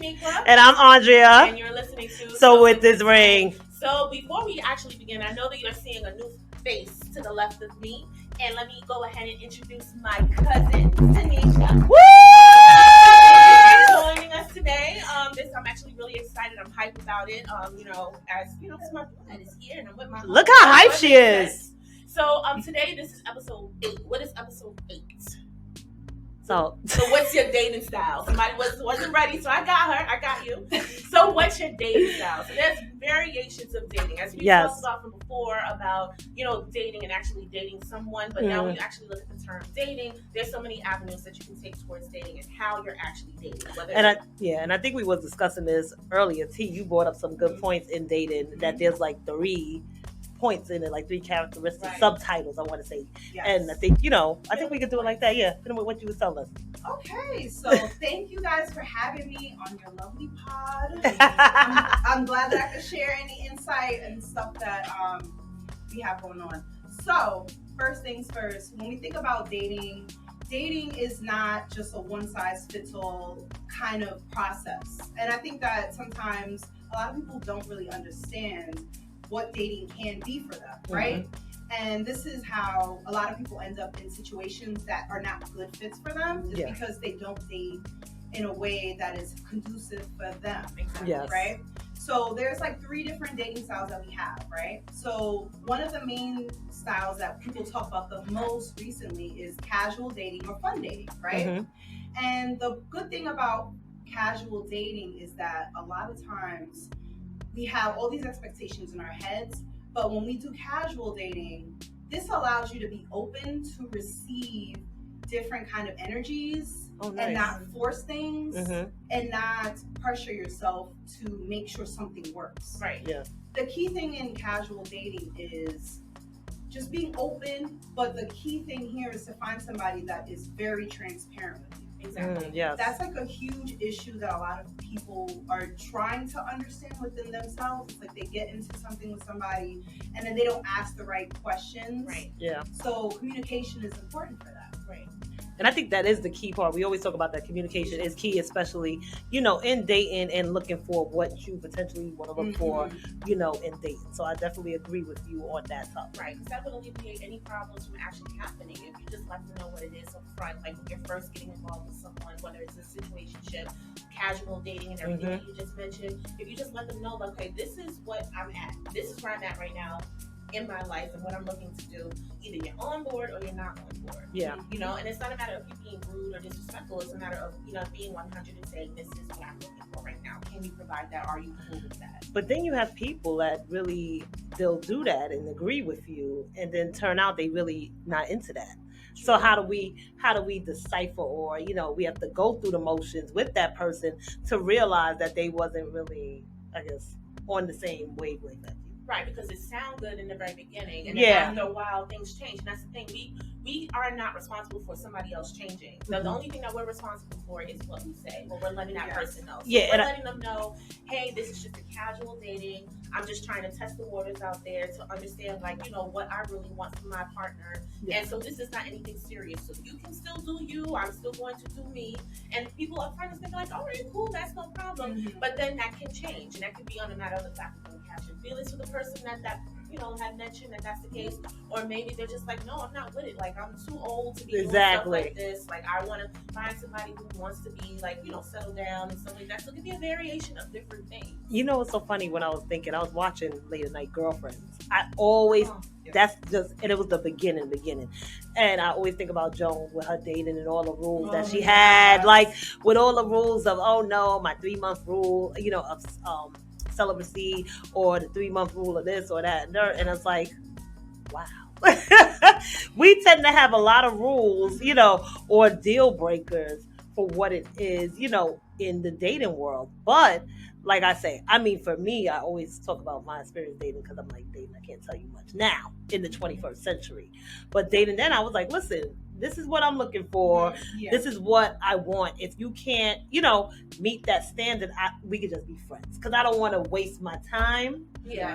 Shenequa. And I'm Andrea. And you're listening to So with this ring. So before we actually begin, I know that you're seeing a new face to the left of me. And let me go ahead and introduce my cousin, Tinesha. Woo! Joining us today. I'm actually really excited. I'm hyped about it. Because my blood is here and I'm with my home. Look how hyped she is. So today this is episode 8. What is episode 8? So what's your dating style? Somebody wasn't ready, so I got her. I got you. So what's your dating style? So there's variations of dating, as we talked about from before about dating and actually dating someone. But now when you actually look at the term dating, there's so many avenues that you can take towards dating and how you're actually dating. And I think we was discussing this earlier. T, you brought up some good points in dating that there's like 3 points in it, like 3 characteristics, subtitles, I want to say. Yes. And I think, I think we could do it like that. Yeah. What you was telling us. Okay. So thank you guys for having me on your lovely pod. I'm glad that I could share any insight and stuff that we have going on. So first things first, when we think about dating is not just a one-size-fits-all kind of process. And I think that sometimes a lot of people don't really understand what dating can be for them, right? And this is how a lot of people end up in situations that are not good fits for them, just because they don't date in a way that is conducive for them, right? So there's like 3 different dating styles that we have, right? So one of the main styles that people talk about the most recently is casual dating or fun dating, right? And the good thing about casual dating is that a lot of times we have all these expectations in our heads, but when we do casual dating, this allows you to be open to receive different kind of energies and not force things and not pressure yourself to make sure something works. Right. Yeah. The key thing in casual dating is just being open, but the key thing here is to find somebody that is very transparent with you. Exactly. Yes. That's like a huge issue that a lot of people are trying to understand within themselves. It's like they get into something with somebody and then they don't ask the right questions. Right. Yeah. So communication is important for that. Right. And I think that is the key part. We always talk about that communication is key, especially, in dating and looking for what you potentially want to look for, in dating. So I definitely agree with you on that topic. Right, because that would alleviate any problems from actually happening if you just let them know what it is up front. Like when you're first getting involved with someone, whether it's a situationship, casual dating and everything that you just mentioned, if you just let them know, like, okay, this is what I'm at. This is where I'm at right now in my life and what I'm looking to do. Either you're on board or you're not on board. Yeah. And it's not a matter of you being rude or disrespectful. It's a matter of, being 100 and saying, this is what I'm looking for right now. Can you provide that? Are you cool with that? But then you have people that really, they'll do that and agree with you and then turn out they really not into that. So how do we decipher, or we have to go through the motions with that person to realize that they wasn't really, I guess, on the same wavelength as you. Right, because it sounds good in the very beginning, and then after a while things change. And that's the thing, we are not responsible for somebody else changing. So the only thing that we're responsible for is what we say, what we're letting that person know. So we're letting them know, hey, this is just a casual dating. I'm just trying to test the waters out there to understand, what I really want from my partner. Yeah. And so this is not anything serious. So you can still do you. I'm still going to do me. And people are trying to think like, all right, cool, that's no problem. But then that can change, and that can be on a matter of the fact that you catch your feelings for the person that had mentioned that that's the case, or maybe they're just like, no, I'm not with it. Like, I'm too old to be doing stuff like this. Like, I want to find somebody who wants to be settle down and stuff like that. So it could be a variation of different things. It's so funny when I was watching Late at Night Girlfriends. I always that's just, and it was the beginning, and I always think about Joan with her dating and all the rules that she had, like with all the rules of my 3-month rule, of celibacy, or the 3-month rule of this or that, and it's like, wow. We tend to have a lot of rules, or deal breakers for what it is, in the dating world. But like I say, for me, I always talk about my experience dating because I'm like, dating, I can't tell you much now in the 21st century. But dating then, I was like, listen, this is what I'm looking for. Yeah. This is what I want. If you can't, meet that standard, we could just be friends. Because I don't want to waste my time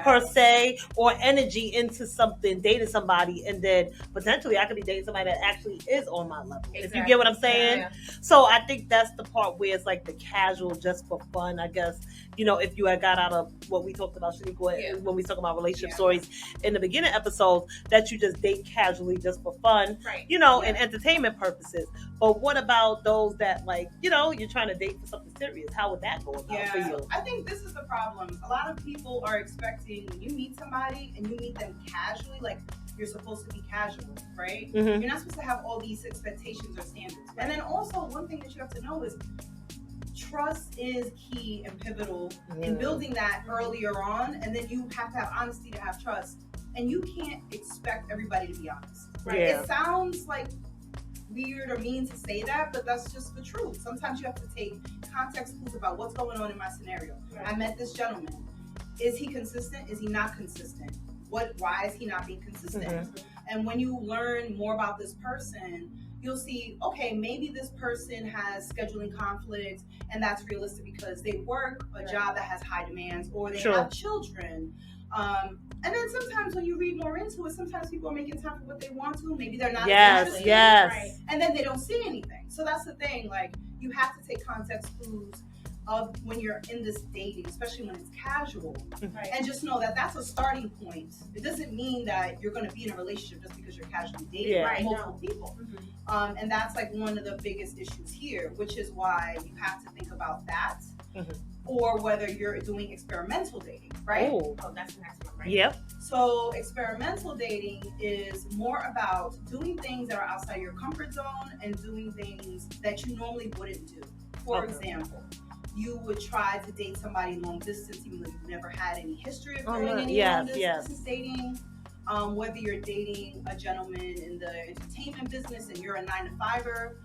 per se or energy into something, dating somebody, and then potentially I could be dating somebody that actually is on my level. Exactly. If you get what I'm saying. Yeah. So I think that's the part where it's like the casual, just for fun, I guess. If you had got out of what we talked about, Shenequa, when we talk about relationship stories in the beginning episodes, that you just date casually just for fun, and entertainment purposes. But what about those that you're trying to date for something serious? How would that go about for you? I think this is the problem. A lot of people are expecting when you meet somebody and you meet them casually, like you're supposed to be casual, right? Mm-hmm. You're not supposed to have all these expectations or standards. Right. And then also one thing that you have to know is trust is key and pivotal in building that earlier on, and then you have to have honesty to have trust, and you can't expect everybody to be honest, right? It sounds like weird or mean to say that, but that's just the truth. Sometimes you have to take context clues about what's going on in my scenario. I met this gentleman. Is he consistent? Is he not consistent? Why is he not being consistent? Mm-hmm. And when you learn more about this person, you'll see, okay, maybe this person has scheduling conflicts, and that's realistic because they work a job that has high demands, or they have children. And then sometimes when you read more into it, sometimes people are making time for what they want to. Maybe they're not interested. Yes. Right? And then they don't see anything. So that's the thing. Like, you have to take context clues of when you're in this dating, especially when it's casual, and just know that that's a starting point. It doesn't mean that you're going to be in a relationship just because you're casually dating multiple people. Mm-hmm. And that's like one of the biggest issues here, which is why you have to think about that, or whether you're doing experimental dating, right? Oh, that's the next one, right? Yep. So experimental dating is more about doing things that are outside your comfort zone and doing things that you normally wouldn't do. For example, you would try to date somebody long distance even though you've never had any history of doing any long distance dating. Whether you're dating a gentleman in the entertainment business and you're a 9-to-5er,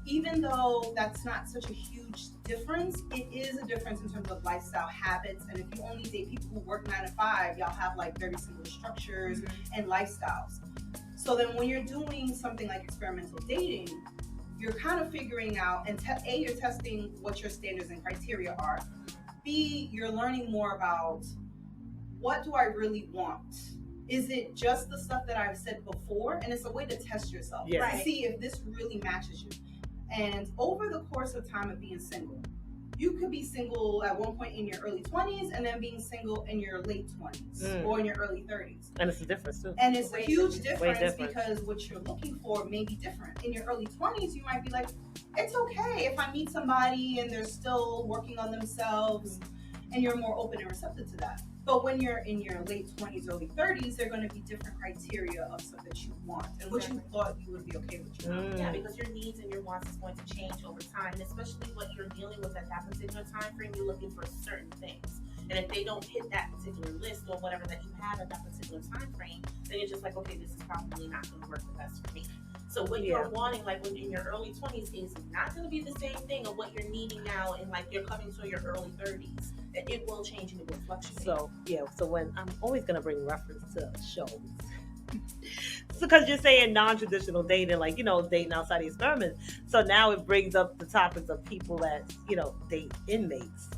even though that's not such a huge difference, it is a difference in terms of lifestyle habits. And if you only date people who work 9 to 5, y'all have like very similar structures and lifestyles. So then when you're doing something like experimental dating, you're kind of figuring out, and you're testing what your standards and criteria are. B, you're learning more about what do I really want? Is it just the stuff that I've said before? And it's a way to test yourself, to see if this really matches you. And over the course of time of being single, you could be single at one point in your early 20s and then being single in your late 20s or in your early 30s. And it's a difference too. And it's a huge difference because what you're looking for may be different. In your early 20s, you might be like, it's okay if I meet somebody and they're still working on themselves, and you're more open and receptive to that. But when you're in your late 20s, early 30s, there are going to be different criteria of stuff that you want and what you thought you would be okay with. Yeah, because your needs and your wants is going to change over time, and especially what you're dealing with at that particular time frame, you're looking for certain things. And if they don't hit that particular list or whatever that you have at that particular time frame, then you're just like, okay, this is probably not going to work the best for me. So what you're wanting, like when in your early 20s, is not going to be the same thing of what you're needing now, and like you're coming to your early 30s. It will change and it will fluctuate. So when I'm always going to bring reference to shows. So because you're saying non-traditional dating, like, dating outside the experiment. So now it brings up the topics of people that, date inmates.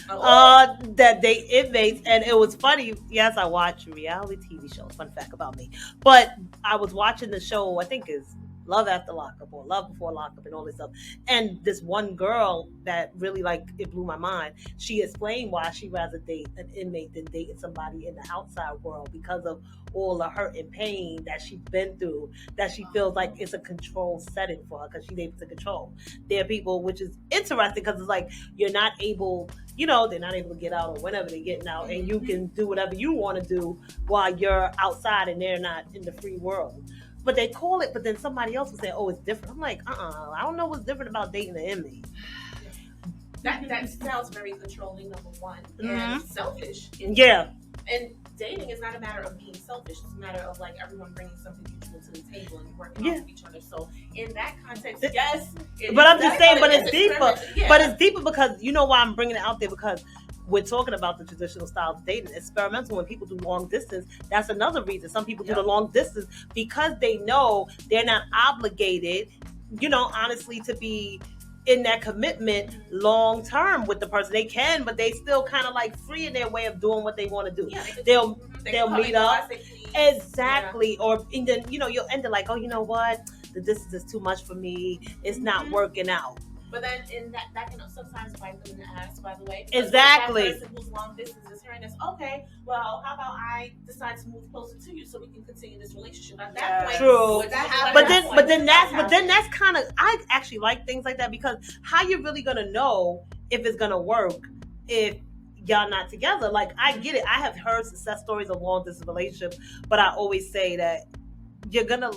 That date inmates. And it was funny. Yes, I watch reality TV shows. Fun fact about me. But I was watching the show, I think is Love After Lockup or Love Before Lockup and all this stuff. And this one girl that really, it blew my mind. She explained why she'd rather date an inmate than dating somebody in the outside world because of all the hurt and pain that she's been through, that she feels like it's a controlled setting for her because she's able to control. There are people, which is interesting because it's like you're not able, they're not able to get out or whenever they're getting out, and you can do whatever you want to do while you're outside and they're not in the free world. But they call it, but then somebody else will say, oh, it's different. I'm like, I don't know what's different about dating an inmate. That sounds very controlling, number one, and selfish. And dating is not a matter of being selfish. It's a matter of everyone bringing something mutual to the table and working off of each other. So in that context, yes. But I'm just saying, but it's deeper. But it's deeper because you know why I'm bringing it out there, because we're talking about the traditional style of dating. Experimental, when people do long distance, that's another reason. Some people do the long distance because they know they're not obligated, honestly, to be in that commitment long term with the person. They can, but they still kind of like free in their way of doing what they want to do. Yeah, they'll meet up. Exactly. Yeah. Or and then you'll end it like, oh, you know what? The distance is too much for me. It's not working out. But then that can sometimes bite them in the ass, by the way. Exactly. That person who's long distance is hearing this, okay, well, how about I decide to move closer to you so we can continue this relationship at that point? True. But then that's kind of, I actually like things like that, because how you really gonna know if it's gonna work if y'all not together? Like, I get it. I have heard success stories of long distance relationships, but I always say that you're gonna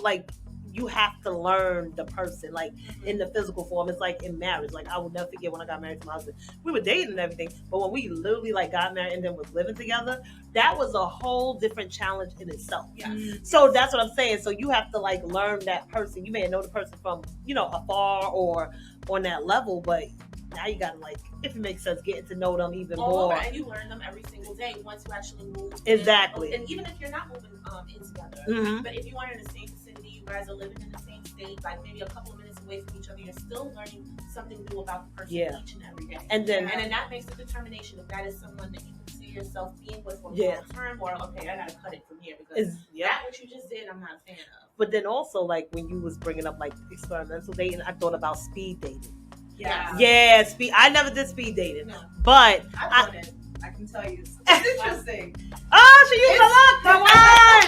you have to learn the person, like in the physical form. It's like in marriage. Like, I will never forget when I got married to my husband. We were dating and everything, but when we literally got married and then was living together, that was a whole different challenge in itself. Yeah. So that's what I'm saying. So you have to learn that person. You may know the person from afar or on that level, but now you gotta if it makes sense, getting to know them even more. And you learn them every single day once you actually move. Exactly. And even if you're not moving in together, but if you are in the same vicinity, you guys are living in the same state, maybe a couple of minutes away from each other, you're still learning something new about the person each and every day. And then that makes the determination if that is someone that you can see yourself being with for long term, or okay, I gotta cut it from here because that what you just did, I'm not a fan of. But then also when you was bringing up experimental dating, I thought about speed dating. Yeah, speed. I never did speed dating, but I've done it. I can tell you, it's interesting. Oh, she used the word.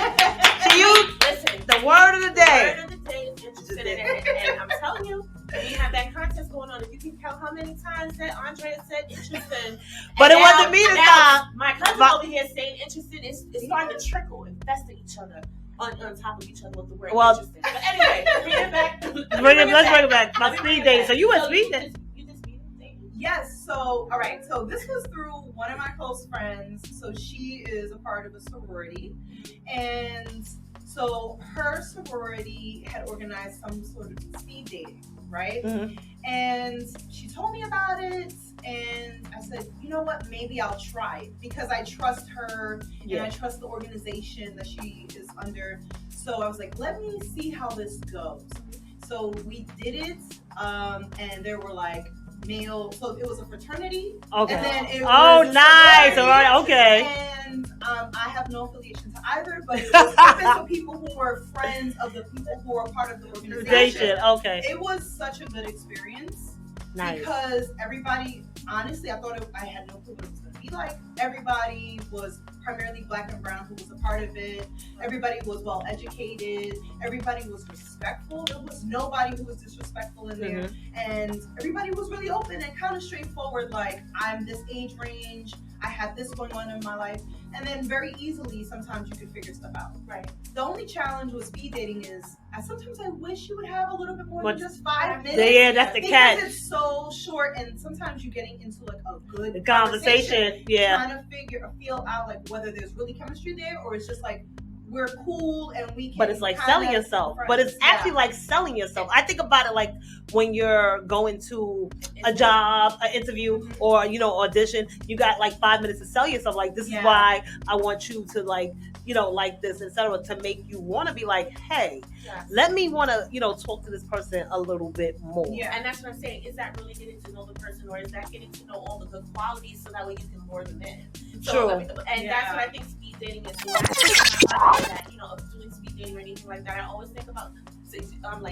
She used the word of the day. The word of the day is interested in it, and I'm telling you, we have that contest going on. If you can count how many times that Andrea said interested, but it wasn't me this time. My cousin over here saying interested is starting to trickle, invest in each other. On top of each other with the word interested. But anyway, bring it back. Let's bring it back. My speed dating. So you went speed dating. You did speed dating? Yes. So, all right. So this was through one of my close friends. So she is a part of a sorority. And so her sorority had organized some sort of speed dating, right? Mm-hmm. And she told me about it. And I said, you know what, maybe I'll try it because I trust her and I trust the organization that she is under. So I was like, let me see how this goes. So we did it, and there were male, so it was a fraternity. Okay. And then it was nice. All right, okay. And I have no affiliation to either, but it was open to people who were friends of the people who were part of the organization. Okay. It was such a good experience. Nice. Because everybody, honestly, I had no clue what it was going to be like. Everybody was primarily black and brown who was a part of it. Everybody was well educated. Everybody was respectful. There was nobody who was disrespectful in there. And everybody was really open and kind of straightforward. I'm this age range. I had this going on in my life. And then very easily, sometimes you could figure stuff out. Right. The only challenge with speed dating is sometimes I wish you would have a little bit more than just 5 minutes. Yeah, that's the catch. Because it's so short, and sometimes you're getting into a good conversation. Yeah. Trying to feel out whether there's really chemistry there, or it's just we're cool and we can. But it's selling yourself. But it's actually selling yourself. I think about it when you're going to a job, an interview, or audition. You got 5 minutes to sell yourself. This is why I want you to like this, etc., to make you want to be hey, let me want to talk to this person a little bit more. Yeah, and that's what I'm saying. Is that really getting to know the person, or is that getting to know all the good qualities so that way you can lure them in? True. And that's what I think speed dating is. That of doing speed dating or anything like that, I always think about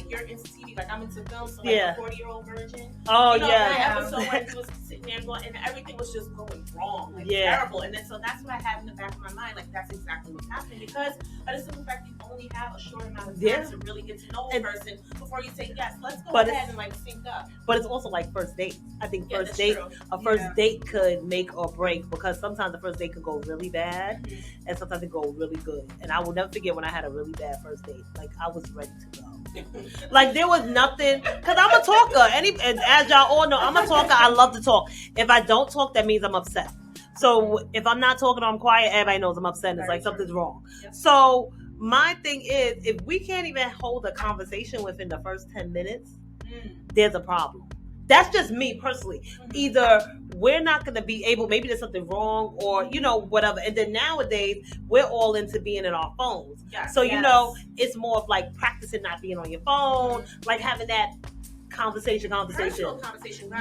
you're into TV, I'm into film, so a 40-year-old virgin. Oh that episode where he was sitting there going, and everything was just going wrong, terrible. And then so that's what I have in the back of my mind, that's exactly what's happening, because by the simple fact you only have a short amount of time to really get to know a person before you say yes, let's go ahead and sync up. But it's also first dates. I think first date could make or break, because sometimes the first date could go really bad, and sometimes it go really good. And I will never forget when I had a really bad first date. I was ready to go. There was nothing, because I'm a talker. And as y'all all know, I'm a talker. I love to talk. If I don't talk, that means I'm upset. So if I'm not talking or I'm quiet, everybody knows I'm upset. And it's something's wrong. Yep. So my thing is, if we can't even hold a conversation within the first 10 minutes, there's a problem. that's just me personally. Either we're not going to be able, maybe there's something wrong, or whatever. And then nowadays we're all into being in our phones. So it's more of like practicing not being on your phone, like having that conversation.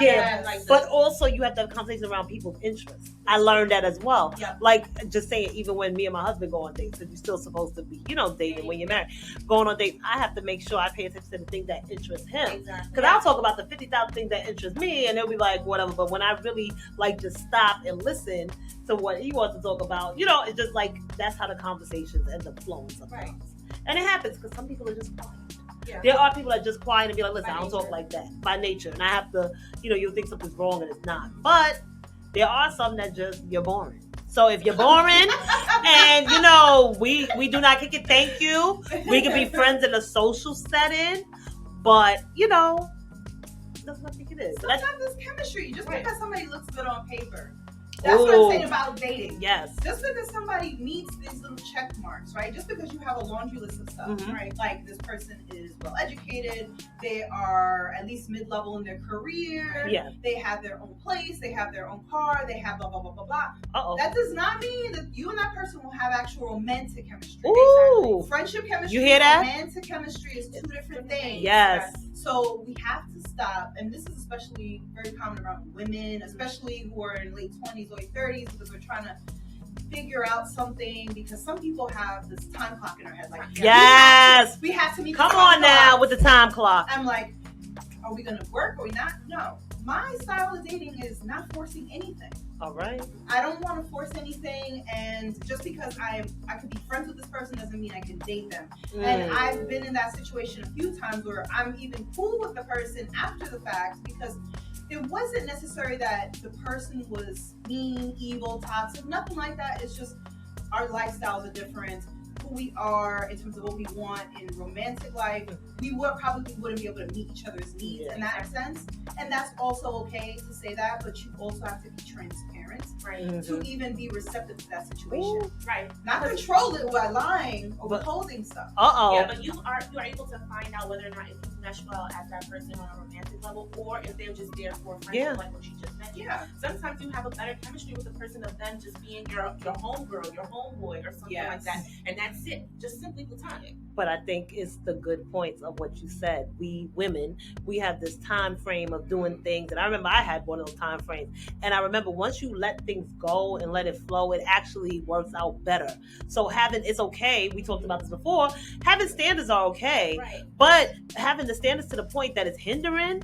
Yeah, but also you have to have a conversation around people's interests. I learned that as well. Like just saying, even when me and my husband go on dates, because you're still supposed to be dating when you're married, going on dates, I have to make sure I pay attention to the things that interest him, because I'll talk about the 50,000 things that interest me and they'll be like whatever, but when I really like just stop and listen to what he wants to talk about, it's just like that's how the conversations end up flowing sometimes. And it happens because some people are just quiet. There are people that are just quiet and be like, listen, I don't talk like that by nature. And I have to, you'll think something's wrong and it's not. But there are some that just, you're boring. So if you're boring and, we do not kick it, thank you. We can be friends in a social setting. But, that's what I think it is. Sometimes it's chemistry. Just because somebody looks good on paper. That's what I'm saying about dating. Yes. Just because somebody meets these little check marks, right? Just because you have a laundry list of stuff, right? Like this person is well educated, they are at least mid-level in their career, they have their own place, they have their own car, they have blah, blah, blah, blah, blah. That does not mean that you and that person will have actual romantic chemistry. Ooh. Friendship chemistry, you hear that? Romantic chemistry is two different things. Yes. So we have to stop, and this is especially very common around women, especially who are in late 20s, early 30s, because we're trying to figure out something, because some people have this time clock in their head. Like, yes, we have to meet. Come on now with the time clock. I'm like, are we going to work or not? No. My style of dating is not forcing anything. All right. I don't want to force anything, and just because I could be friends with this person doesn't mean I can date them. And I've been in that situation a few times where I'm even cool with the person after the fact, because it wasn't necessary that the person was mean, evil, toxic, nothing like that. It's just our lifestyles are different. Who we are in terms of what we want in romantic life, we probably wouldn't be able to meet each other's needs in that sense. And that's also okay to say that, but you also have to be transparent, right? To even be receptive to that situation. Ooh. Right. Not control it by lying or withholding stuff. Yeah, but you are able to find out whether or not if you mesh well as that person on a romantic level, or if they're just there for friendship, like what you just mentioned. Sometimes you have a better chemistry with the person of them just being your homegirl, your homeboy, or something like that. And that's it. Just simply platonic. But I think it's the good points of what you said. We women, we have this time frame of doing things. And I remember I had one of those time frames. And I remember once you let things go and let it flow, it actually works out better. So it's okay. We talked about this before. Having standards are okay. Right. But having the standards to the point that it's hindering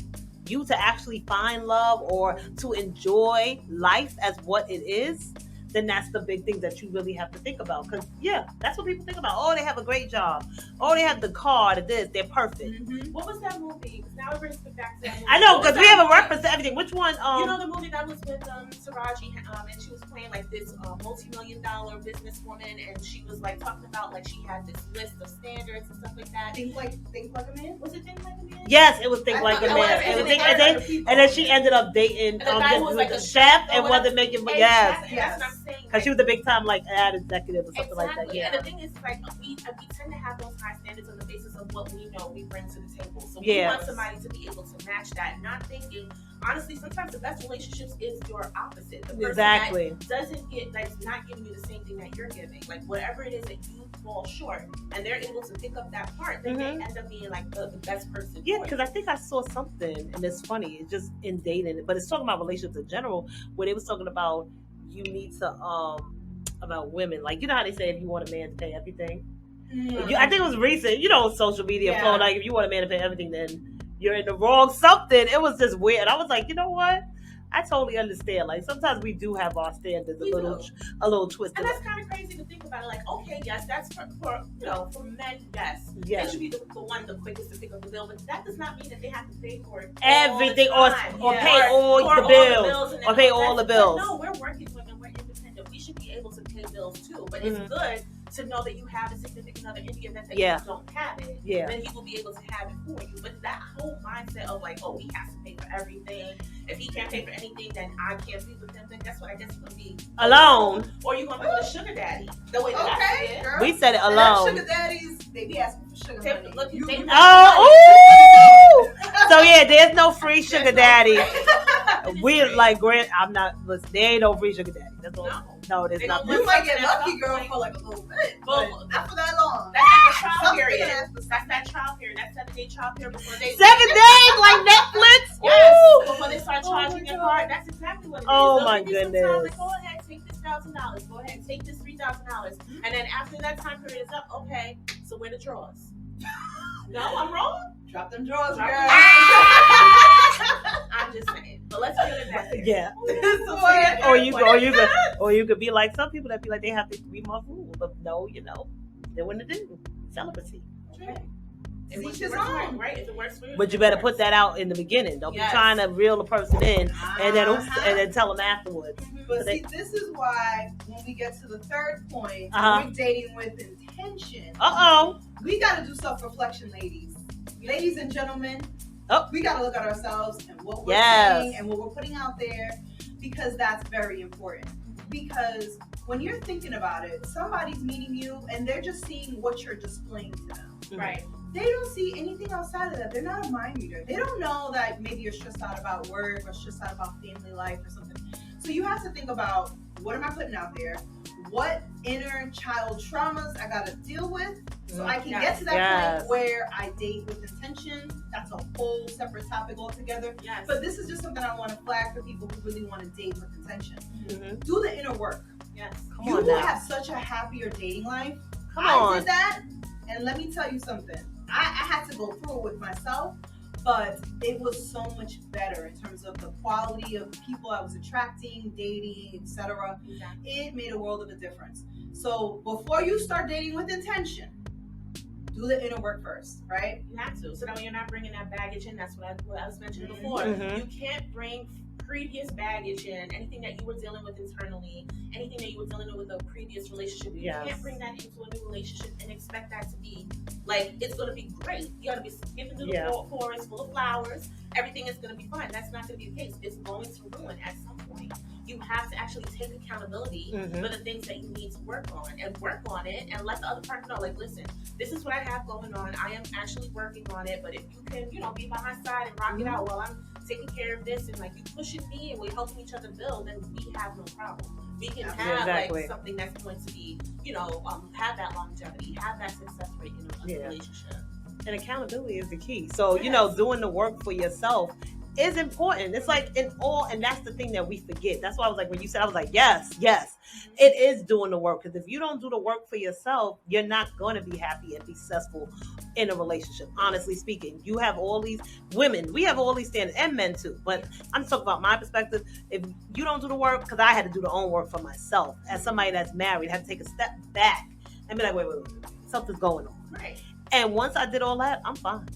you to actually find love or to enjoy life as what it is, then that's the big thing that you really have to think about. Because, that's what people think about. Oh, they have a great job. Oh, they have the car, they're perfect. What was that movie? Now it brings me back to that movie. I know, because we have a reference to everything. Which one? The movie that was with Taraji, and she was playing like this multi-million-dollar businesswoman, and she was like talking about like she had this list of standards and stuff like that. Think like a Man? Was it Think Like a Man? Yes, it was Think Like a Man. And then she ended up dating the guy who was like a chef and wasn't making That's what I'm saying. Because she was a big time like ad executive or something like that. And the thing is, like we tend to have those high standards on the basis of what we know we bring to the table. So we want somebody to be able to match that, not thinking. Honestly, sometimes the best relationships is your opposite. The person that doesn't get, that's not giving you the same thing that you're giving. Like whatever it is that you fall short, and they're able to pick up that part, then they end up being like the best person. Yeah, because I think I saw something, and it's funny. It's just in dating, but it's talking about relationships in general, where they was talking about you need to about women, like how they say if you want a man to pay everything. I think it was recent, social media flow, like if you want a man to pay everything, then you're in the wrong something. It was just weird. I was like, you know what? I totally understand. Like sometimes we do have our standards a little twisted. And that's kind of crazy to think about it. Like, okay, yes, that's for men, yes. They should be the one the quickest to pick up the bill, but that does not mean that they have to pay for everything or pay all the bills or pay all the bills. No, we're working women, we're independent. We should be able to pay bills too. But it's good to know that you have a significant other in the event that you don't have it. Then he will be able to have it for you. But that whole mindset of like, oh, he has to pay for everything. If he can't pay for anything, then I can't be with him. Then guess what? I guess you're gonna be alone. Or you're gonna be with a sugar daddy. The way that I see it. Girl. We said it alone. Sugar daddies, they be asking for sugar money. Look, So yeah, there's no free sugar daddy. We like Grant. I'm not. Listen, there ain't no free sugar daddy. That's all. No, there's not. You might get lucky, girl, for like a little bit, but not for that long. That's like a trial period. That's that trial period. That 7-day trial period before they 7 days like Netflix. Yes. Before they start charging your card. That's exactly what it is. Oh so my goodness. Like, go ahead, take this $1,000. Go ahead, take this $3,000. And then after that time period is up, okay. So where the drawers? No, I'm wrong. Drop them drawers, girl. I'm just saying. But let's get it back there. Yeah. Or you could be like some people that be like they have the 3-month rule, but no, they wouldn't do celibacy. Okay. If it works, right? If it works for you, but you better put that out in the beginning. Don't be trying to reel the person in and then tell them afterwards. But see, this is why when we get to the third point, we're dating with intention. We got to do self-reflection, ladies. Ladies and gentlemen, we got to look at ourselves and what we're saying and what we're putting out there, because that's very important. Because when you're thinking about it, somebody's meeting you and they're just seeing what you're displaying to them. Right. They don't see anything outside of that. They're not a mind reader. They don't know that maybe you're stressed out about work or stressed out about family life or something. So you have to think about, what am I putting out there? What inner child traumas I got to deal with so I can get to that point where I date with intention. That's a whole separate topic altogether. Yes. But this is just something I want to flag for people who really want to date with intention. Do the inner work. Yes. You will have such a happier dating life. I did that, and let me tell you something. I had to go through it with myself, but it was so much better in terms of the quality of people I was attracting, dating, etc. Exactly. It made a world of a difference. So before you start dating with intention, do the inner work first, right? You have to. So that when you're not bringing that baggage in, that's what I was mentioning before. You can't bring previous baggage in, anything that you were dealing with internally, anything that you were dealing with a previous relationship. You can't bring that into a new relationship and expect that to be like, it's going to be great. You got to be skipping through the forest full of flowers. Everything is going to be fine. That's not going to be the case. It's going to ruin at some point. You have to actually take accountability for the things that you need to work on and work on it, and let the other person know, like, listen, this is what I have going on. I am actually working on it, but if you can, be by my side and rock it out while I'm taking care of this, and like you pushing me and we're helping each other build, then we have no problem. We can have like something that's going to be, have that longevity, have that success rate in a relationship. And accountability is the key. So, doing the work for yourself is important. It's like and that's the thing that we forget. That's why I was like, when you said, I was like, yes, it is doing the work. Because if you don't do the work for yourself, you're not going to be happy and be successful in a relationship. Honestly speaking, you have all these women, we have all these standards, and men too. But I'm talking about my perspective. If you don't do the work, because I had to do the own work for myself. As somebody that's married, I had to take a step back and be like, wait, something's going on. Right. And once I did all that, I'm fine.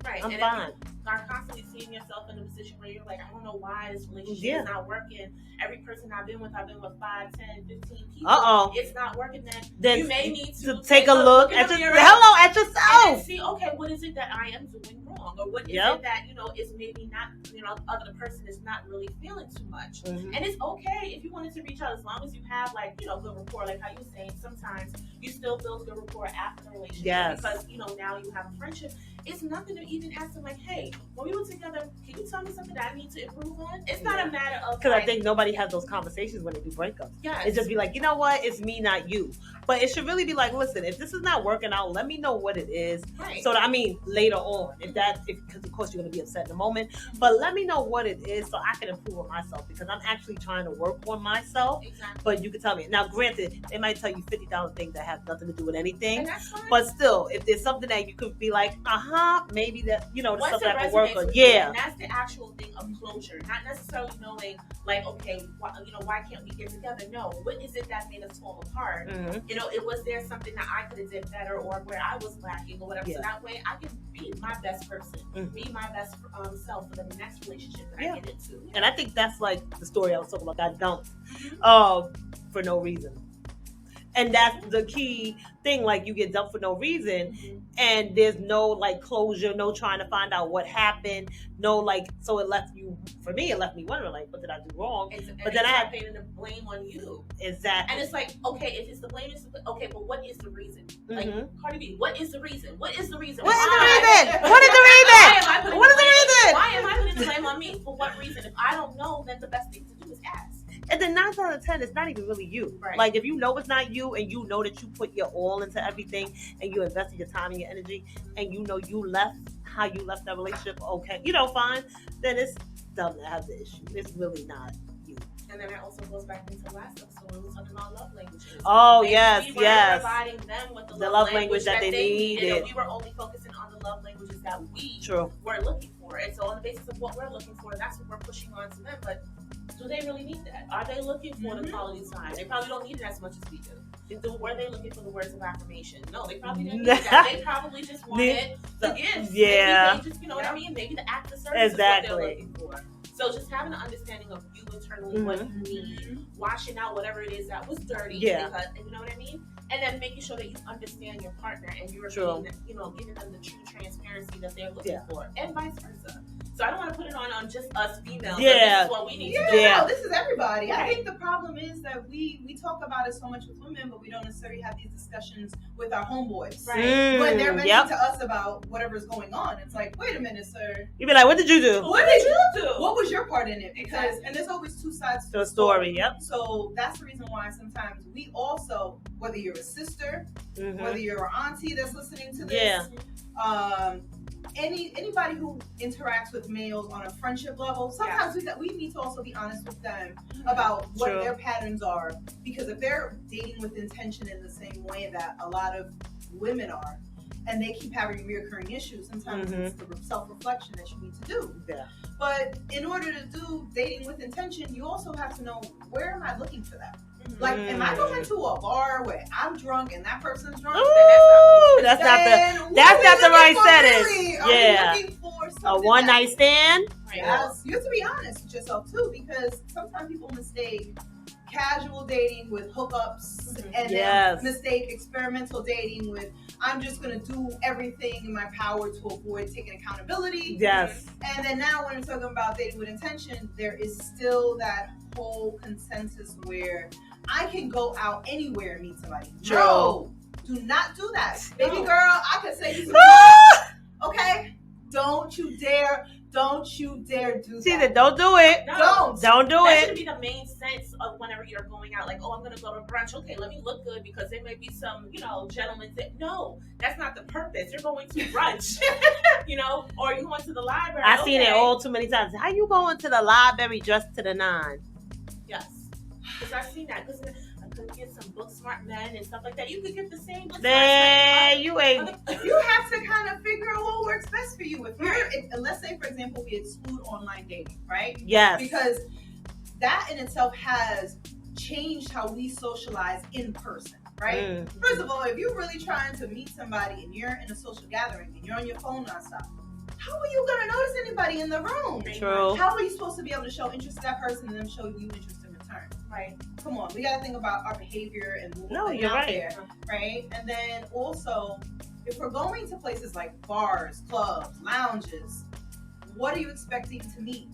Right. I'm fine. You are constantly seeing yourself in a position where you're like, I don't know why this relationship is not working. Every person I've been with 5, 10, 15 people. It's not working. Then you may need to take a look at yourself. And see, okay, what is it that I am doing wrong? Or what is it that, is maybe not, other person is not really feeling too much. And it's okay if you wanted to reach out, as long as you have good rapport. Like how you were saying, sometimes you still build good rapport after the relationship. Yes. Because, now you have a friendship. It's nothing to even ask them, like, hey, when we were together, can you tell me something that I need to improve on? It's not a matter of, because I think nobody has those conversations when they do breakups. Yes. It's just be like, you know what? It's me, not you. But it should really be like, listen, if this is not working out, let me know what it is. Right. So that, later on, because of course you're going to be upset in the moment, but let me know what it is so I can improve on myself, because I'm actually trying to work on myself. Exactly. But you can tell me. Now, granted, they might tell you 50,000 things that have nothing to do with anything. And that's fine. But still, if there's something that you could be like, maybe that, Once stuff that I can work on. And that's the actual thing of closure. Not necessarily knowing, like, okay, why can't we get together? No, what is it that made us fall apart? It was there something that I could have did better, or where I was lacking or whatever. Yeah. So that way I can be my best person, be my best self for the next relationship that I get into. And I think that's like the story I was talking about. I dumped for no reason. And that's the key thing. Like, you get dumped for no reason, and there's no like closure, no trying to find out what happened, no like. So it left me wondering, like, what did I do wrong? But then I had painting the blame on you. Exactly. And it's like, okay, if it's the blame, okay, but what is the reason? Like, Cardi B, what is the reason? What is the reason? What is the reason? What is the reason? What is the reason? Why am I putting the blame on me? For what reason? If I don't know, then the best thing to do is ask. And then 9 out of 10, it's not even really you. Right. Like, if you know it's not you, and you know that you put your all into everything, and you invested your time and your energy, and you know you left how you left that relationship, okay, fine, then it's dumb to have the issue. It's really not you. And then it also goes back into last episode when we were talking about love languages. Oh, Maybe yes, we yes. providing them with the love language that they needed. And we were only focusing on the love languages that we True. were looking for. And so on the basis of what we're looking for, that's what we're pushing on to them. But do they really need that? Are they looking for the quality time? They probably don't need it as much as we do. Were they looking for the words of affirmation? No, they probably didn't need that. They probably just wanted the gifts. Yeah. Maybe they just, what I mean? Maybe the act of service is what they're looking for. So just having an understanding of you internally, what you need, washing out whatever it is that was dirty. Yeah. Because, you know what I mean? And then making sure that you understand your partner and you're giving them the true transparency that they're looking for, and vice versa. So I don't want to put it on just us females. Yeah. This is what we need to do. No, this is everybody. I think the problem is that we talk about it so much with women, but we don't necessarily have these discussions with our homeboys. Right. When they're venting to us about whatever's going on, it's like, wait a minute, sir. You be like, what did you do? What did you do? What was your part in it? Because, and there's always two sides to the story. Yep. So that's the reason why sometimes we also, whether you're a sister, whether you're an auntie that's listening to this, anybody who interacts with males on a friendship level, sometimes we need to also be honest with them about what their patterns are, because if they're dating with intention in the same way that a lot of women are, and they keep having reoccurring issues, sometimes it's the self-reflection that you need to do. Yeah. But in order to do dating with intention, you also have to know, where am I looking for that? Like, am I going to a bar where I'm drunk and that person's drunk? Ooh, that's not the right setting. Really? Yeah. Are you looking for a one night stand? Yes. You have to be honest with yourself too, because sometimes people mistake casual dating with hookups, and then mistake experimental dating with, I'm just going to do everything in my power to avoid taking accountability. Yes. And then now when we're talking about dating with intention, there is still that whole consensus where I can go out anywhere and meet somebody. True. No, do not do that. Baby girl, I could say you okay? Don't you dare do that. See that? Don't do it. No. Don't do that it. That should be the main sense of whenever you're going out. Like, oh, I'm going to go to brunch. Okay, let me look good because there may be some, gentlemen that, no, that's not the purpose. You're going to brunch, or you're going to the library. I've seen it all too many times. How you going to the library dressed to the nine? Yes. Because I've seen that. Because I could get some book smart men and stuff like that. You could get the same book smart you ain't. You have to kind of figure out what works best for you. Let's say, for example, we exclude online dating, right? Yes. Because that in itself has changed how we socialize in person, right? First of all, if you're really trying to meet somebody and you're in a social gathering and you're on your phone nonstop, how are you going to notice anybody in the room? True. How are you supposed to be able to show interest to that person and them show you interest in return? Right. Come on, we got to think about our behavior and what we're putting out there, right? And then also, if we're going to places like bars, clubs, lounges, what are you expecting to meet?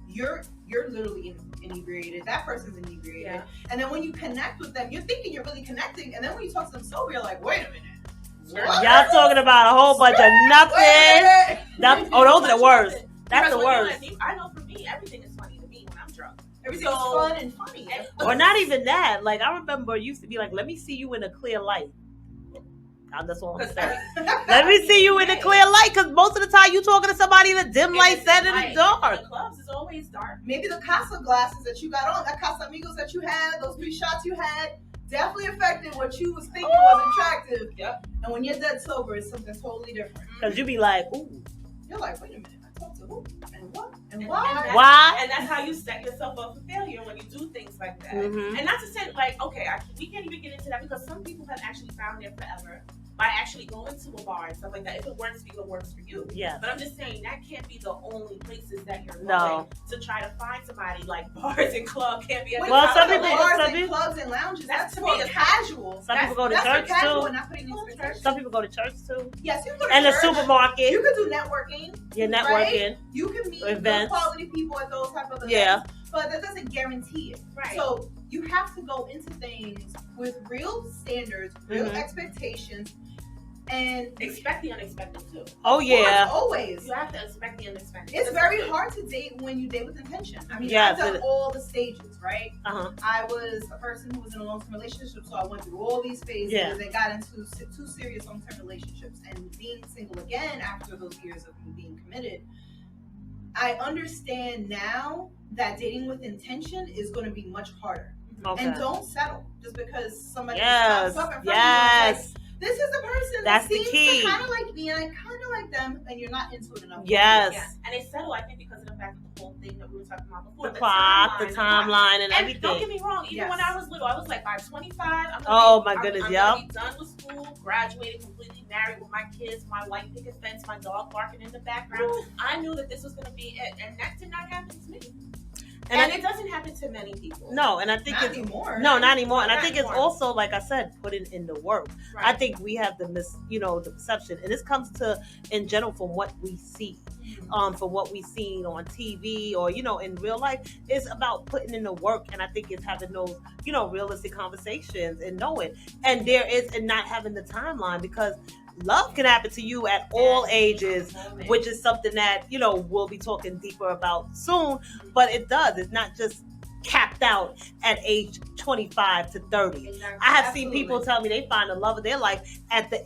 You're literally inebriated. That person's inebriated. Yeah. And then when you connect with them, you're thinking you're really connecting. And then when you talk to them sober, you're like, wait a minute. What? Y'all talking about a whole bunch of nothing. Those are the worst. That's the worst. I know for me, everything is funny to me when I'm drunk. Everything's fun and funny. Or not even that. Like, I remember it used to be like, let me see you in a clear light. That's all I'm saying. Let me see you in a clear light, because most of the time you talking to somebody in a dim light set in the dark. The clubs is always dark. Maybe the Casa glasses that you got on, that Casa Amigos that you had, those 3 shots you had, definitely affected what you was thinking was attractive. Yep. And when you're dead sober, it's something totally different. Because you be like, ooh. You're like, wait a minute, I talked to who? And what? And why? Why? And that's how you set yourself up for failure when you do things like that. And not to say, like, okay, we can't even get into that because some people have actually found their forever. by actually going to a bar and stuff like that. If it works for you, it works for you. Yeah. But I'm just saying that can't be the only places that you're going No. to try to find somebody. Like bars and clubs can't be. Well, some people bars and clubs and lounges. That's to for me casual. Some people go to that's church for casual too. And not putting you to church. Some people go to church too. Yes, you can go to and church. the supermarket. You can do networking. Yeah, networking. Right? You can meet good quality people at those type of events. Yeah. But that doesn't guarantee it. Right. So you have to go into things with real standards, real expectations, and expect the unexpected too. Oh yeah, always. You have to expect the unexpected. It's very hard to date when you date with intention. I mean, yes, I've done all the stages, right? Uh-huh. I was a person who was in a long-term relationship, so I went through all these phases and got into 2 serious long-term relationships. And being single again after those years of me being committed, I understand now that dating with intention is going to be much harder. Okay. And don't settle just because somebody yes. pops up in front yes. of you. Like, this is the person That's that the seems key. to kind of like me and I kind of like them, and you're not into it enough. Yes. Yeah. And they settle, I think, because of the fact of the whole thing that we were talking about before. The clock, the timeline, and everything. Don't get me wrong, even when I was little, I was like, by 25, I'm gonna be done with school, graduated, completely married with my kids, my white picket fence, my dog barking in the background. Ooh. I knew that this was going to be it, and that did not happen to me. And it doesn't happen to many people. No, and I think not anymore. No, not anymore. And I think it's also, like I said, putting in the work. Right. I think we have the the perception, and this comes to in general from what we see, from what we've seen on TV or in real life. It's about putting in the work, and I think it's having those realistic conversations and knowing, and not having the timeline, because love can happen to you at all ages, which is something that, we'll be talking deeper about soon. But it does. It's not just capped out at age 25 to 30. Exactly. I have seen people tell me they find a lover, they're like at the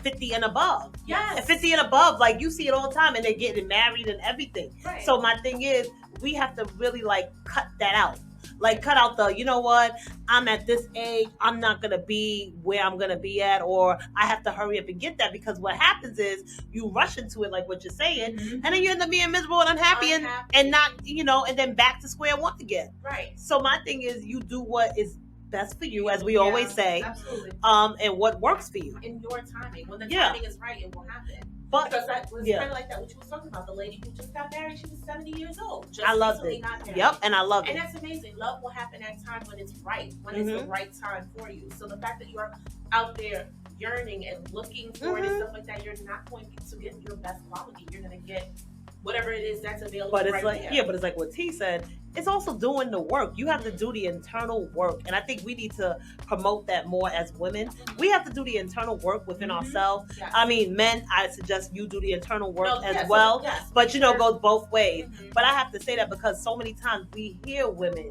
50 and above. Yes. At 50 and above, like you see it all the time, and they're getting married and everything. Right. So my thing is, we have to really cut that out. Like, cut out the, I'm at this age, I'm not going to be where I'm going to be at, or I have to hurry up and get that, because what happens is you rush into it, like what you're saying, and then you end up being miserable and unhappy. And not, and then back to square one again. Right. So my thing is, you do what is best for you, as we always say, absolutely. And what works for you. In your timing. When the timing is right, it will happen. But because that was kind of like that what you was talking about, the lady who just got married, she was 70 years old. I loved it. Yep, and I loved it. And that's amazing. Love will happen at time when it's right, when it's the right time for you. So the fact that you're out there yearning and looking for it and stuff like that, you're not going to get your best quality. You're going to get whatever it is that's available. But it's there. But it's like what T said. It's also doing the work. You have to do the internal work, and I think we need to promote that more as women. We have to do the internal work within ourselves. Yes. I mean, men, I suggest you do the internal work as well. But goes both ways. But I have to say that because so many times we hear women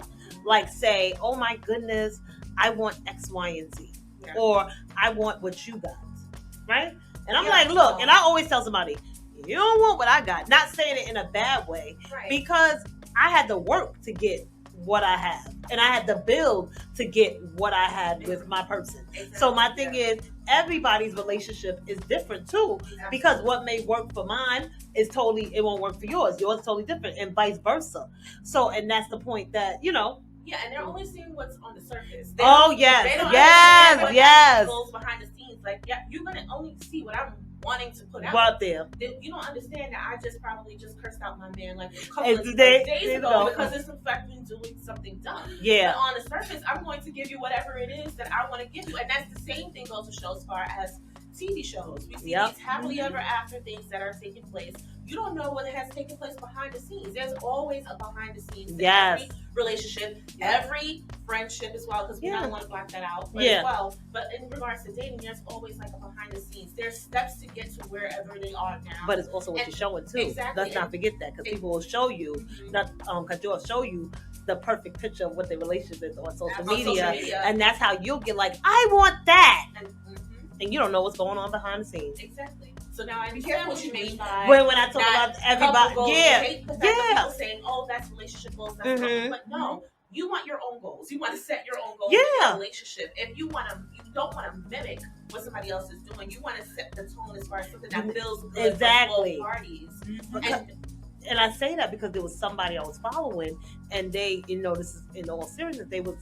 say, "Oh my goodness, I want X, Y, and Z," or "I want what you got," right? And I'm like, look, and I always tell somebody, you don't want what I got. Not saying it in a bad way, because I had to work to get what I have, and I had to build to get what I had with my person. Exactly. So my thing is, everybody's relationship is different too, because what may work for mine is it won't work for yours. Yours is totally different, and vice versa. So, and that's the point that Yeah, and they're only seeing what's on the surface. Yes. Goes behind the scenes. You're gonna only see what I'm wanting to put out there. You don't understand that I probably cursed out my man a couple of days ago because it's in fact been doing something dumb. Yeah. But on the surface, I'm going to give you whatever it is that I want to give you, and that's the same thing goes to show as far as TV shows. We see these happily ever after things that are taking place. You don't know what has taken place behind the scenes. There's always a behind the scenes in every relationship, every friendship as well, because we don't want to block that out as well. But in regards to dating, there's always a behind the scenes. There's steps to get to wherever they are now. But it's also what you're showing too. Exactly. Let's not forget that, because people will show you, will show you the perfect picture of what their relationship is on social media, and that's how you'll get I want that, and you don't know what's going on behind the scenes. Exactly. So now I understand what you mean by when I talk about everybody, people saying, "Oh, that's relationship goals." That's but no, you want your own goals. You want to set your own goals in your relationship. If you don't want to mimic what somebody else is doing. You want to set the tone as far as something that feels good for both parties. And I say that because there was somebody I was following, and they, this is in all seriousness, they was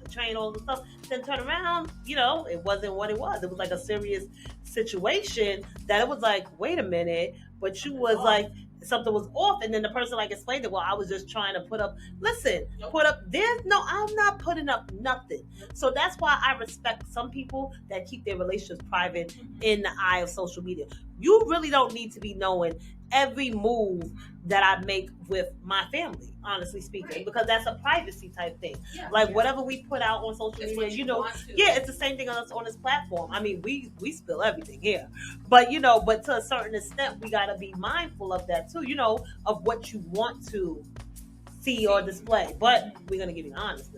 train, all the stuff. Then turn around, it wasn't what it was. It was like a serious situation that it was like, wait a minute, but you was like, something was off, and then the person like explained it. Well, I was just trying to put up I'm not putting up nothing. So that's why I respect some people that keep their relationships private in the eye of social media. You really don't need to be knowing every move that I make with my family, honestly speaking, because that's a privacy type thing. Whatever we put out on social media, it's the same thing on this platform. I mean, we spill everything here, but but to a certain extent, we gotta be mindful of that too. Of what you want to see or display. But we're gonna give you honesty.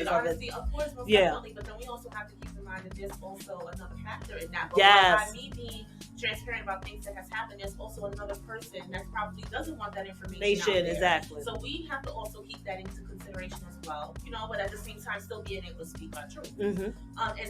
Honesty, of course, most definitely. But then we also have to keep in mind that there's also another factor in that. But by me being transparent about things that has happened, there's also another person that probably doesn't want that information out there. Exactly. So we have to also keep that into consideration as well, but at the same time still being able to speak our truth. And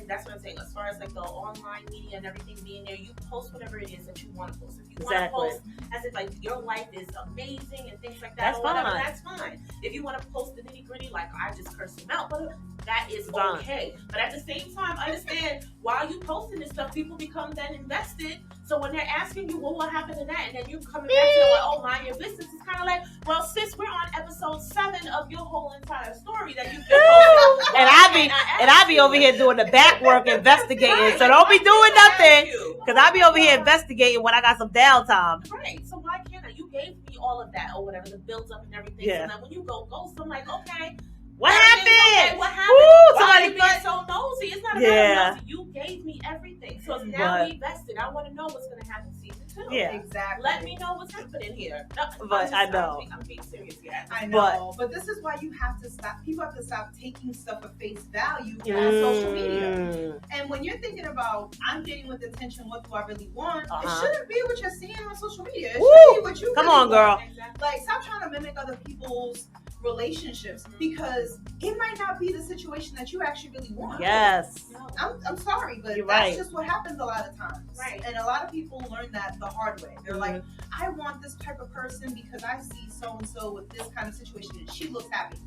that's what I'm saying, as far as like the online media and everything being there, you post whatever it is that you want to post. If you want to post as if like your life is amazing and things like that, that's fine. If you want to post the nitty gritty, like I just cursed him out, but that is okay. But at the same time, understand while you posting this stuff, people become then invested. So when they're asking you, well, what happened to that? And then you coming back to like, oh, mind your business. It's kind of like, well, sis, we're on episode 7 of your whole entire story that you've been posting. and I be over here doing the back work investigating. So don't be doing nothing, because I be over here investigating when I got some downtime. Right. So why can't I? You gave me all of that or whatever, the builds up and everything. Yeah. So then when you go ghost, I'm like, okay. What happened? Okay, what happened? Woo, Why are you being so nosy? It's not about nosy. You gave me everything. So now we invested. I want to know what's going to happen season 2. Yeah. Exactly. Let me know what's happening here. No, but I know. I'm being serious here. I know. But this is why you have to stop. People have to stop taking stuff at face value on social media. And when you're thinking about, I'm dating with intention, what do I really want? It shouldn't be what you're seeing on social media. It should be what you Come really on, girl. want. Exactly. Like, stop trying to mimic other people's relationships, because it might not be the situation that you actually really want. Yes. I'm sorry, but that's just what happens a lot of times. Right. And a lot of people learn that the hard way. They're like, I want this type of person because I see so-and-so with this kind of situation and she looks happy.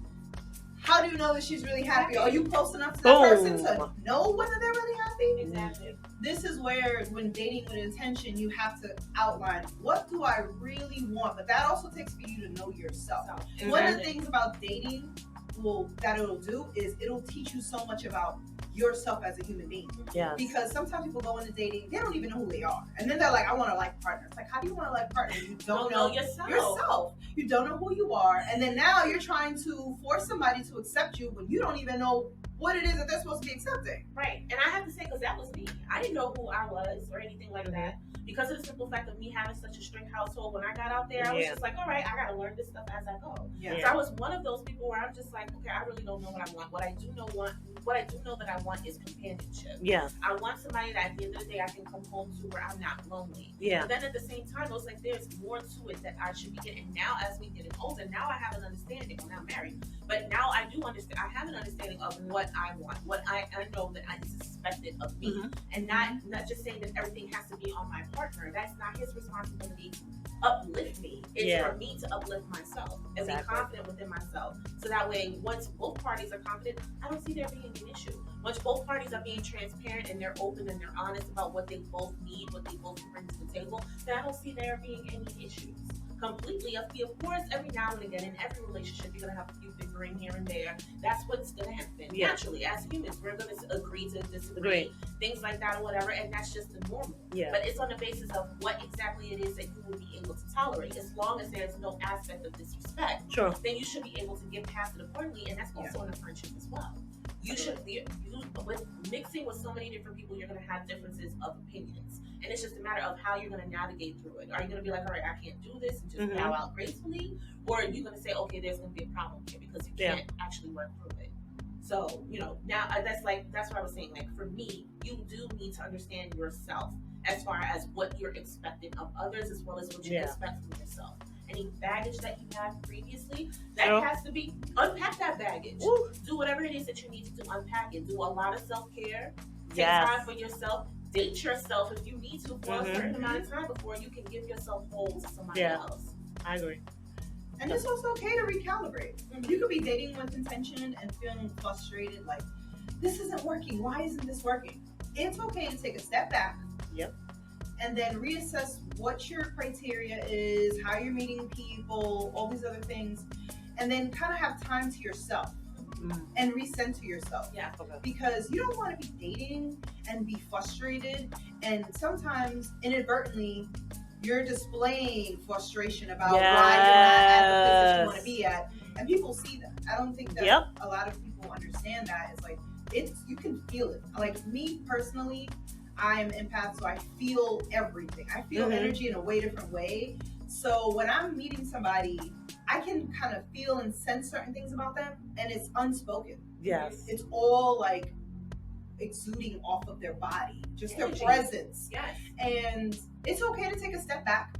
How do you know that she's really happy? Are you close enough to that person to know whether they're really happy? Exactly. This is where, when dating with intention, you have to outline, what do I really want? But that also takes for you to know yourself. Exactly. One of the things about dating that it'll do is it'll teach you so much about yourself as a human being. Yeah. Because sometimes people go into dating, they don't even know who they are. And then they're like, I want to like partners. Like, how do you want to like partners? You don't know yourself. You don't know who you are. And then now you're trying to force somebody to accept you when you don't even know what it is that they're supposed to be accepting. Right. And I have to say, because that was me. I didn't know who I was or anything like that. Because of the simple fact of me having such a strict household, when I got out there, I was just like, all right, I got to learn this stuff as I go. Yeah. So I was one of those people where I'm just like, okay, I really don't know what I want. What I do know that I want is companionship. Yeah. I want somebody that at the end of the day I can come home to where I'm not lonely. Yeah. But then at the same time, I was like, there's more to it that I should be getting. And now as we get older, now I have an understanding. I'm not married, but now I do understand. I have an understanding of what I want, what I know that is expected of me, and not just saying that everything has to be on my partner. That's not his responsibility to uplift me. It's for me to uplift myself and be confident within myself. So that way, once both parties are confident, I don't see there being an issue. Once both parties are being transparent and they're open and they're honest about what they both need, what they both bring to the table, then I don't see there being any issues. Completely. Of course, every now and again in every relationship, you're going to have a few bickering here and there. That's what's going to happen. Yeah. Naturally, as humans, we're going to agree to disagree, things like that or whatever, and that's just the normal. Yeah. But it's on the basis of what exactly it is that you will be able to tolerate. As long as there's no aspect of disrespect, then you should be able to get past it accordingly, and that's also in a friendship as well. You should be, with mixing with so many different people, you're going to have differences of opinions. And it's just a matter of how you're going to navigate through it. Are you going to be like, all right, I can't do this and just bow out gracefully? Or are you going to say, okay, there's going to be a problem here because you can't actually work through it? So, now that's what I was saying. Like, for me, you do need to understand yourself as far as what you're expecting of others as well as what you expect from yourself. Any baggage that you have previously, that has to be, unpack that baggage. Do whatever it is that you need to do, unpack it. Do a lot of self-care. Take time for yourself. Date yourself if you need to for a certain amount of time before you can give yourself whole to somebody else. I agree. And it's also okay to recalibrate. You could be dating with intention and feeling frustrated, like, this isn't working. Why isn't this working? It's okay to take a step back. Yep. And then reassess what your criteria is, how you're meeting people, all these other things. And then kind of have time to yourself and recenter yourself. Yeah. Okay. Because you don't want to be dating and be frustrated. And sometimes inadvertently, you're displaying frustration about why you're not at the place that you want to be at. And people see that. I don't think that a lot of people understand that. It's like, you can feel it. Like me personally, I'm empath, so I feel everything. I feel energy in a way different way. So when I'm meeting somebody, I can kind of feel and sense certain things about them, and it's unspoken. Yes. It's all like exuding off of their body, just energy. Their presence. Yes. And it's okay to take a step back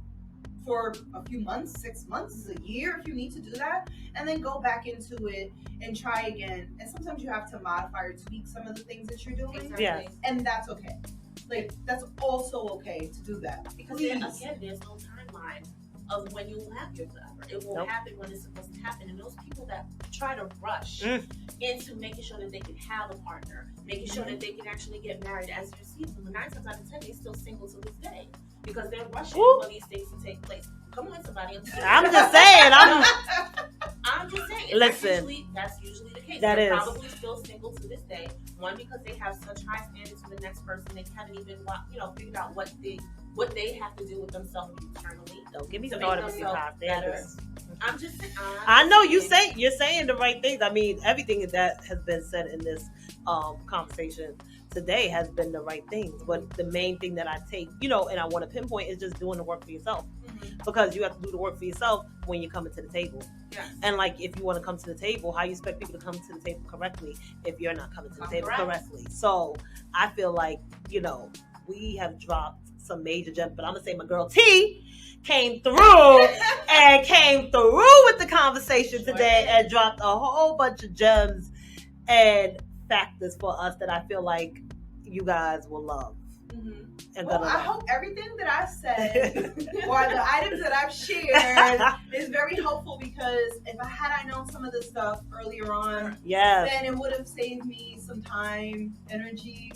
for a few months, 6 months, a year if you need to do that, and then go back into it and try again. And sometimes you have to modify or tweak some of the things that you're doing. Exactly. Yeah. And that's okay. Like, that's also okay to do that. Because again, there's no timeline of when you will have your forever. It will happen when it's supposed to happen. And those people that try to rush into making sure that they can have a partner, making sure that they can actually get married, as you see them, 9 times out of 10, they're still single to this day because they're rushing for these things to take place. Come on, somebody. I'm just saying. I'm just saying. Listen. That's usually the case. They're probably still single to this day. One, because they have such high standards for the next person, they haven't even figured out what they have to do with themselves internally. Don't get me started with these high standards. I'm just saying. I know you're saying the right things. I mean, everything that has been said in this conversation today has been the right things. But the main thing that I take, and I want to pinpoint is just doing the work for yourself. Because you have to do the work for yourself when you're coming to the table. Yes. And like, if you want to come to the table, how you expect people to come to the table correctly if you're not coming to the table correctly? So I feel like, we have dropped some major gems, but I'm gonna say my girl T came through with the conversation today and dropped a whole bunch of gems and factors for us that I feel like you guys will love. Well, I hope everything that I said or the items that I've shared is very helpful, because if I known some of this stuff earlier on, then it would have saved me some time, energy,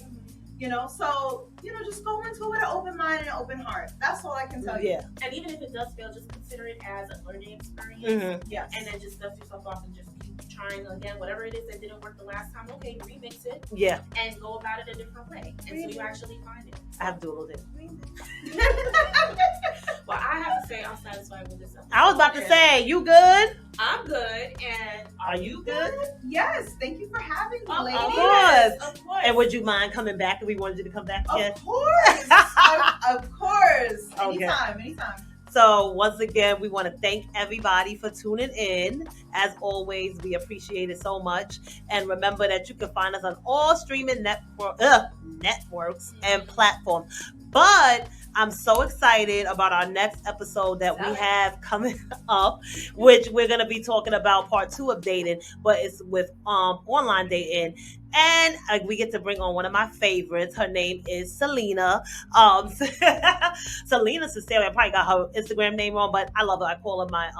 so, just go into it with an open mind and an open heart. That's all I can tell you. And even if it does fail, just consider it as a learning experience. Yes. And then just dust yourself off and just keep trying again. Whatever it is that didn't work the last time, okay, remix it. Yeah. And go about it a different way until you actually find it. I have to do a little bit. Well, I have to say I'm satisfied with this episode. I was about to say, you good? I'm good. And are you good? Yes. Thank you for having me, ladies. Of course. And would you mind coming back if we wanted you to come back again? Of course. Of course. Anytime. So once again, we want to thank everybody for tuning in. As always, we appreciate it so much. And remember that you can find us on all streaming networks and platforms. But I'm so excited about our next episode that we have coming up, which we're going to be talking about part 2 of dating, but it's with online dating. And we get to bring on one of my favorites. Her name is Selena. Selena Cecilia. I probably got her Instagram name wrong, but I love her. I call her my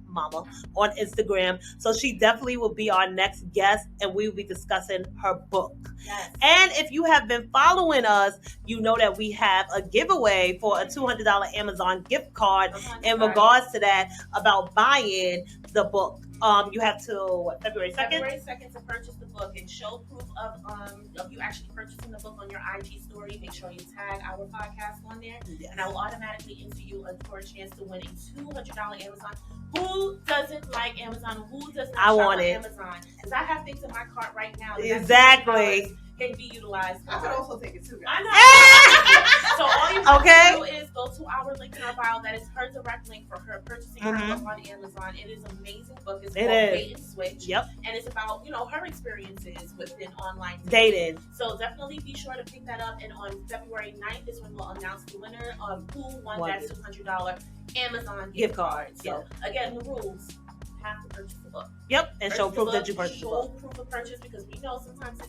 mama on Instagram. So she definitely will be our next guest, and we will be discussing her book. Yes. And if you have been following us, you know that we have a giveaway for a $200 Amazon gift card in regards to that, about buying the book. You have till February 2nd? February 2nd to purchase the book and show proof of you actually purchasing the book on your IG story. Make sure you tag our podcast on there. Yes. And I will automatically enter you for a chance to win a $200 Amazon. Who doesn't like Amazon? Who does not shop on Amazon? Because I have things in my cart right now. Exactly. Can be utilized. I could also take it too, guys. I know. So all you have to do is go to our link in our bio. That is her direct link for her purchasing her book on Amazon. It is an amazing book. It's called Bait and Switch. Yep. And it's about, her experiences within online dating. So definitely be sure to pick that up. And on February 9th is when we'll announce the winner of who won that $200 Amazon gift card. So again, the rules. have to purchase the book. Yep, and show proof that you purchased the book. Show proof of purchase, because we know sometimes,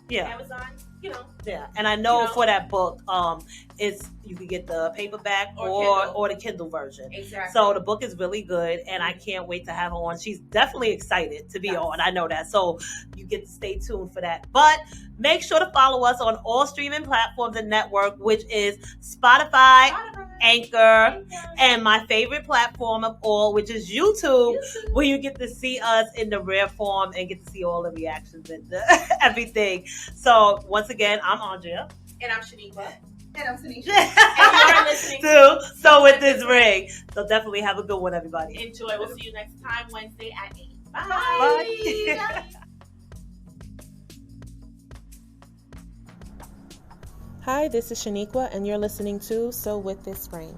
yeah. Amazon, Yeah, and I know for that book, it's you can get the paperback or the Kindle version. Exactly. So the book is really good, and I can't wait to have her on. She's definitely excited to be on. I know that. So you get to stay tuned for that. But make sure to follow us on all streaming platforms and network, which is Spotify, Anchor, and my favorite platform of all, which is YouTube, where you get to see us in the rare form and get to see all the reactions and everything. So once again, I'm Andrea. And I'm Shenequa. And I'm Tinesha. And you're listening to So With This Ring. So definitely have a good one, everybody. Enjoy. We'll see you next time, Wednesday at 8. Bye. Bye. Hi, this is Shenequa, and you're listening to So With This Ring.